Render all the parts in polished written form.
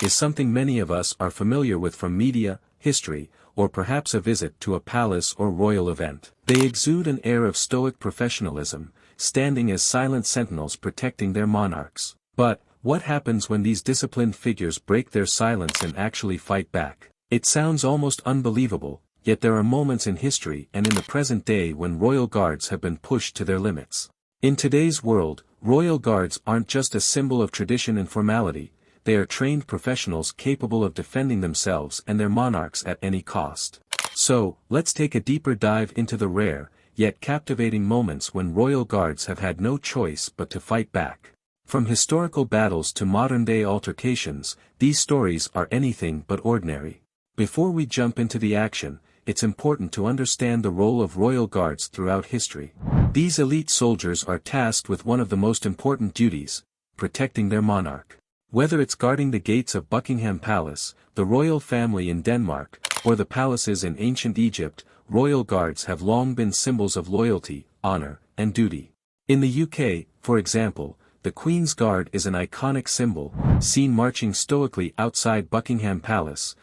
is something many of us are familiar with from media, history, or perhaps a visit to a palace or royal event. They exude an air of stoic professionalism, standing as silent sentinels protecting their monarchs. But, what happens when these disciplined figures break their silence and actually fight back? It sounds almost unbelievable, yet there are moments in history and in the present day when royal guards have been pushed to their limits. In today's world, royal guards aren't just a symbol of tradition and formality, they are trained professionals capable of defending themselves and their monarchs at any cost. So, let's take a deeper dive into the rare, yet captivating moments when royal guards have had no choice but to fight back. From historical battles to modern-day altercations, these stories are anything but ordinary. Before we jump into the action, it's important to understand the role of royal guards throughout history. These elite soldiers are tasked with one of the most important duties: protecting their monarch. Whether it's guarding the gates of Buckingham Palace, the royal family in Denmark, or the palaces in ancient Egypt, royal guards have long been symbols of loyalty, honor, and duty. In the UK, for example, the Queen's Guard is an iconic symbol, seen marching stoically outside Buckingham Palace.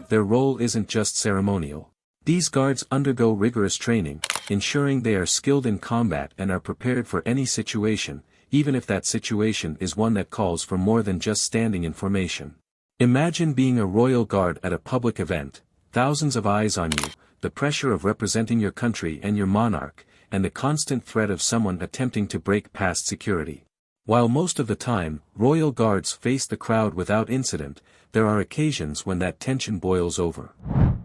Their role isn't just ceremonial. These guards undergo rigorous training, ensuring they are skilled in combat and are prepared for any situation, even if that situation is one that calls for more than just standing in formation. Imagine being a royal guard at a public event, thousands of eyes on you, the pressure of representing your country and your monarch, and the constant threat of someone attempting to break past security. While most of the time, royal guards face the crowd without incident, there are occasions when that tension boils over.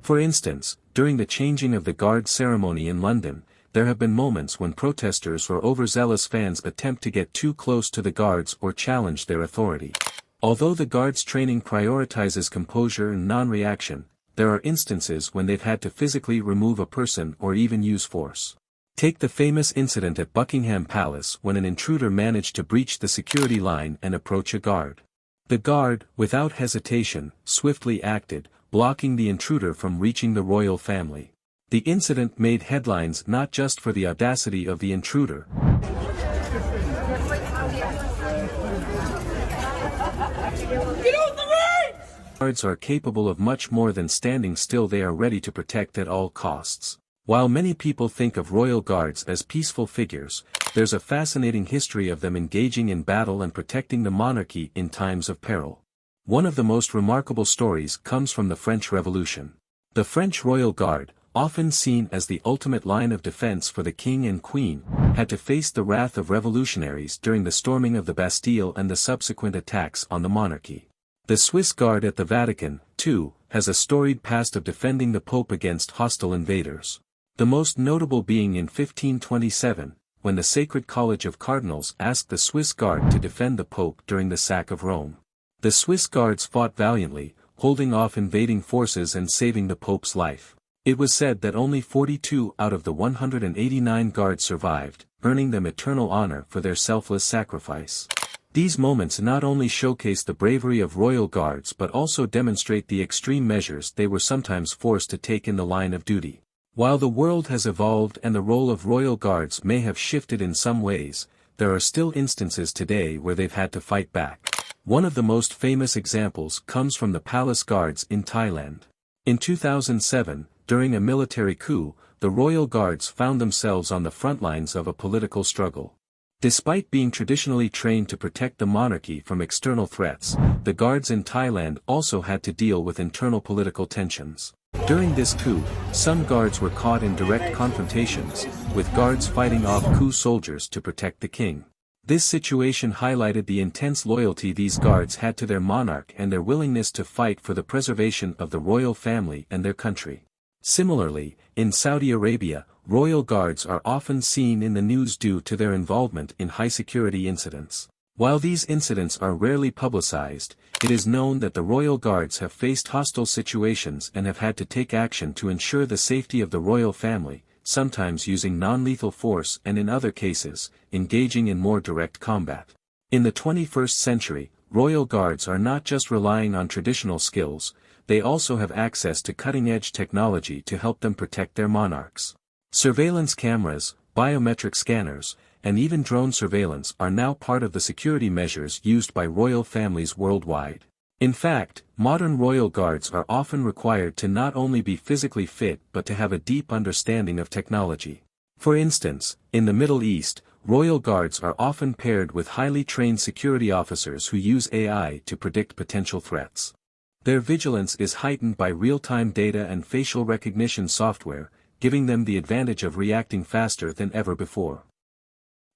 For instance, during the changing of the guard ceremony in London, there have been moments when protesters or overzealous fans attempt to get too close to the guards or challenge their authority. Although the guards' training prioritizes composure and non-reaction, there are instances when they've had to physically remove a person or even use force. Take the famous incident at Buckingham Palace when an intruder managed to breach the security line and approach a guard. The guard, without hesitation, swiftly acted, blocking the intruder from reaching the royal family. The incident made headlines not just for the audacity of the intruder. Guards are capable of much more than standing still. They are ready to protect at all costs. While many people think of royal guards as peaceful figures, there's a fascinating history of them engaging in battle and protecting the monarchy in times of peril. One of the most remarkable stories comes from the French Revolution. The French Royal Guard, often seen as the ultimate line of defense for the king and queen, had to face the wrath of revolutionaries during the storming of the Bastille and the subsequent attacks on the monarchy. The Swiss Guard at the Vatican, too, has a storied past of defending the Pope against hostile invaders. The most notable being in 1527, when the Sacred College of Cardinals asked the Swiss Guard to defend the Pope during the sack of Rome. The Swiss Guards fought valiantly, holding off invading forces and saving the Pope's life. It was said that only 42 out of the 189 guards survived, earning them eternal honor for their selfless sacrifice. These moments not only showcase the bravery of royal guards but also demonstrate the extreme measures they were sometimes forced to take in the line of duty. While the world has evolved and the role of royal guards may have shifted in some ways, there are still instances today where they've had to fight back. One of the most famous examples comes from the palace guards in Thailand. In 2007, during a military coup, the royal guards found themselves on the front lines of a political struggle. Despite being traditionally trained to protect the monarchy from external threats, the guards in Thailand also had to deal with internal political tensions. During this coup, some guards were caught in direct confrontations, with guards fighting off coup soldiers to protect the king. This situation highlighted the intense loyalty these guards had to their monarch and their willingness to fight for the preservation of the royal family and their country. Similarly, in Saudi Arabia, royal guards are often seen in the news due to their involvement in high-security incidents. While these incidents are rarely publicized, it is known that the royal guards have faced hostile situations and have had to take action to ensure the safety of the royal family, sometimes using non-lethal force and in other cases, engaging in more direct combat. In the 21st century, royal guards are not just relying on traditional skills, they also have access to cutting-edge technology to help them protect their monarchs. Surveillance cameras, biometric scanners, and even drone surveillance are now part of the security measures used by royal families worldwide. In fact, modern royal guards are often required to not only be physically fit but to have a deep understanding of technology. For instance, in the Middle East, royal guards are often paired with highly trained security officers who use AI to predict potential threats. Their vigilance is heightened by real-time data and facial recognition software, giving them the advantage of reacting faster than ever before.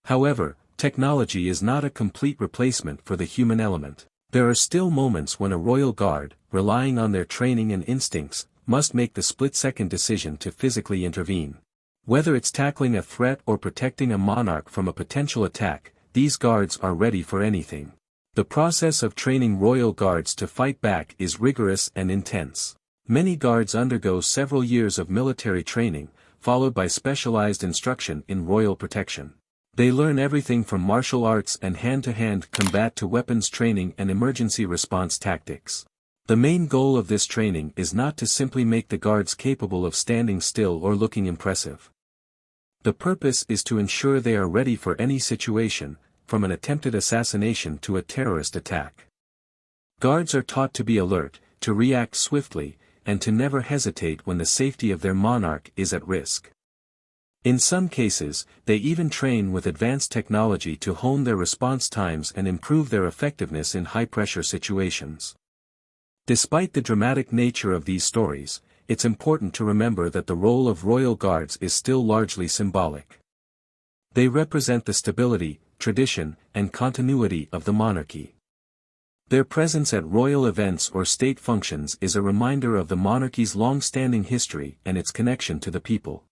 However, technology is not a complete replacement for the human element. There are still moments when a royal guard, relying on their training and instincts, must make the split-second decision to physically intervene. Whether it's tackling a threat or protecting a monarch from a potential attack, these guards are ready for anything. The process of training royal guards to fight back is rigorous and intense. Many guards undergo several years of military training, followed by specialized instruction in royal protection. They learn everything from martial arts and hand-to-hand combat to weapons training and emergency response tactics. The main goal of this training is not to simply make the guards capable of standing still or looking impressive. The purpose is to ensure they are ready for any situation, from an attempted assassination to a terrorist attack. Guards are taught to be alert, to react swiftly, and to never hesitate when the safety of their monarch is at risk. In some cases, they even train with advanced technology to hone their response times and improve their effectiveness in high-pressure situations. Despite the dramatic nature of these stories, it's important to remember that the role of royal guards is still largely symbolic. They represent the stability, tradition, and continuity of the monarchy. Their presence at royal events or state functions is a reminder of the monarchy's long-standing history and its connection to the people.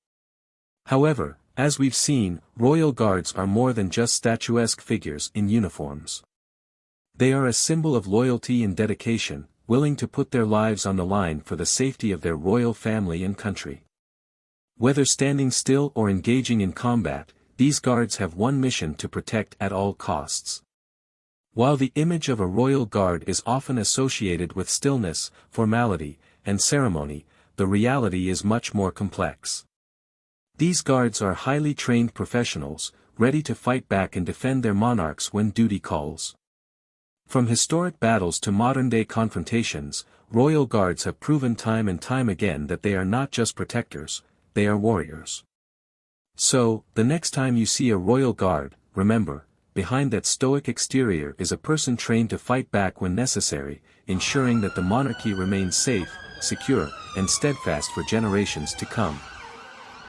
However, as we've seen, royal guards are more than just statuesque figures in uniforms. They are a symbol of loyalty and dedication, willing to put their lives on the line for the safety of their royal family and country. Whether standing still or engaging in combat, these guards have one mission to protect at all costs. While the image of a royal guard is often associated with stillness, formality, and ceremony, the reality is much more complex. These guards are highly trained professionals, ready to fight back and defend their monarchs when duty calls. From historic battles to modern-day confrontations, royal guards have proven time and time again that they are not just protectors, they are warriors. So, the next time you see a royal guard, remember, behind that stoic exterior is a person trained to fight back when necessary, ensuring that the monarchy remains safe, secure, and steadfast for generations to come.